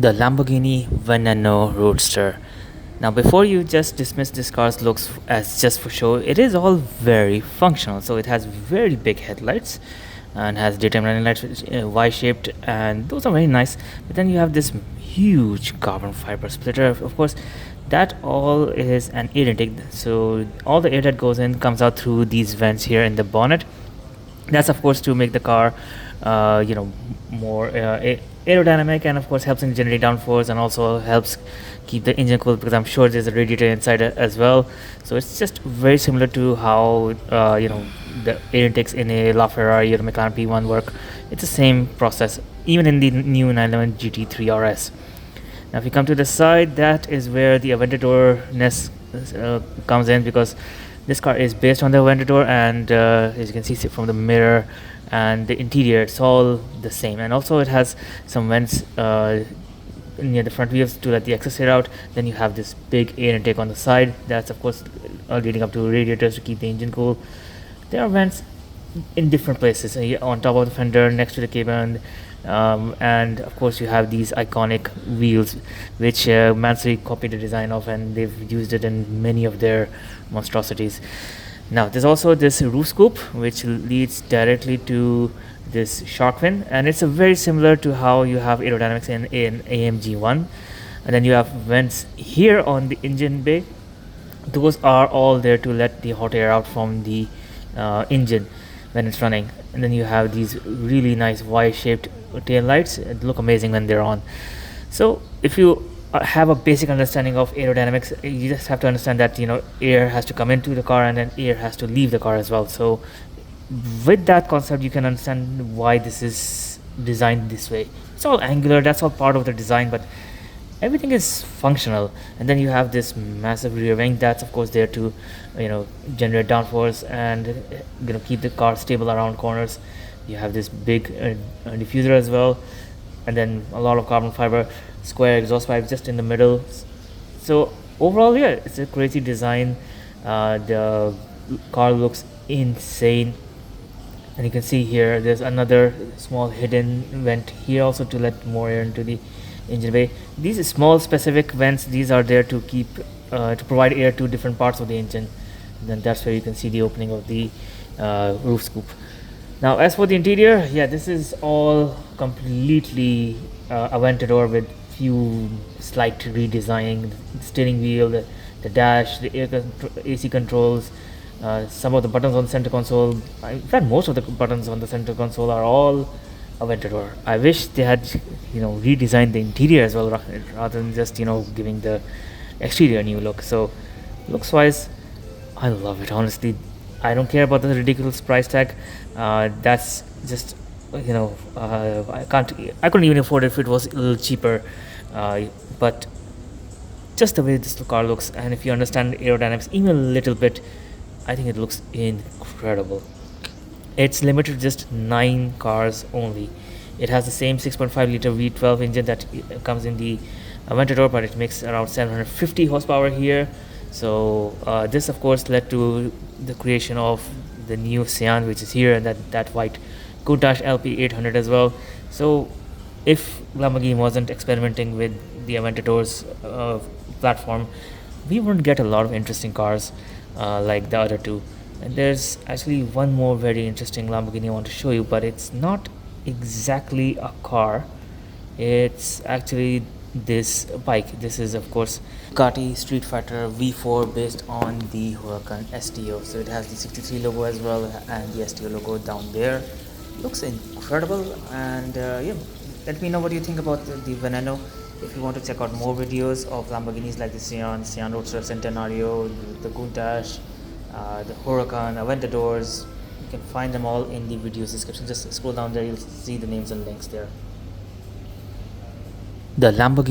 The Lamborghini Veneno Roadster. Now, before you just dismiss this car's looks as just for show, it is all very functional. So it has very big headlights and has daytime running lights, which Y-shaped, and those are very nice. But then you have this huge carbon fiber splitter. Of course, that all is an air intake. So all the air that goes in comes out through these vents here in the bonnet. That's of course to make the car, more aerodynamic, and of course helps in generate downforce, and also helps keep the engine cool, because I'm sure there's a radiator inside it as well. So it's just very similar to how the air intakes in a LaFerrari or McLaren P1 work. It's the same process, even in the new 911 GT3 RS. Now, if you come to the side, that is where the Aventador-ness comes in, because this car is based on the Aventador, and as you can see from the mirror and the interior, it's all the same. And also it has some vents near the front wheels to let the excess air out. Then you have this big air intake on the side. That's of course leading up to radiators to keep the engine cool. There are vents in different places, on top of the fender, next to the cabin, and of course you have these iconic wheels, which Mansory copied the design of, and they've used it in many of their monstrosities. Now there's also this roof scoop, which leads directly to this shark fin, and it's a very similar to how you have aerodynamics in AMG1. And then you have vents here on the engine bay. Those are all there to let the hot air out from the engine when it's running. And then you have these really nice Y-shaped tail lights. It look amazing when they're on. So if you have a basic understanding of aerodynamics, you just have to understand that air has to come into the car, and then air has to leave the car as well. So with that concept, you can understand why this is designed this way. It's all angular, that's all part of the design, but everything is functional. And then you have this massive rear wing that's of course there to generate downforce and keep the car stable around corners. You have this big diffuser as well, and then a lot of carbon fiber square exhaust pipe just in the middle. So overall, yeah, it's a crazy design. The car looks insane, and you can see here there's another small hidden vent here also to let more air into the engine bay. These small specific vents, these are there to keep to provide air to different parts of the engine. And then that's where you can see the opening of the roof scoop. Now as for the interior, yeah, this is all completely Aventador, with few slight redesigning. The steering wheel, the dash, the AC controls, some of the buttons on the center console. In fact, most of the buttons on the center console are all Aventador. I wish they had redesigned the interior as well, rather than just giving the exterior a new look. So looks wise, I love it, honestly. I don't care about the ridiculous price tag. That's just I couldn't even afford it if it was a little cheaper. But just the way this car looks, and if you understand aerodynamics even a little bit, I think it looks incredible. It's limited to just 9 cars only. It has the same 6.5 liter V12 engine that comes in the Aventador, but it makes around 750 horsepower here. So this of course led to the creation of the new Cyan, which is here, and that white Countach LP800 as well. So if Lamborghini wasn't experimenting with the Aventador's platform, we wouldn't get a lot of interesting cars like the other two. And there's actually one more very interesting Lamborghini I want to show you, but it's not exactly a car. It's actually this bike. This is of course Ducati Street Fighter V4, based on the Huracan STO. So it has the 63 logo as well, and the STO logo down there. Looks incredible. And yeah, let me know what you think about the Veneno. If you want to check out more videos of Lamborghinis like the Cyan Roadster, Centenario, the Countach, the Huracan, Aventadors, you can find them all in the video's description. Just scroll down there, you'll see the names and links there. The Lamborghini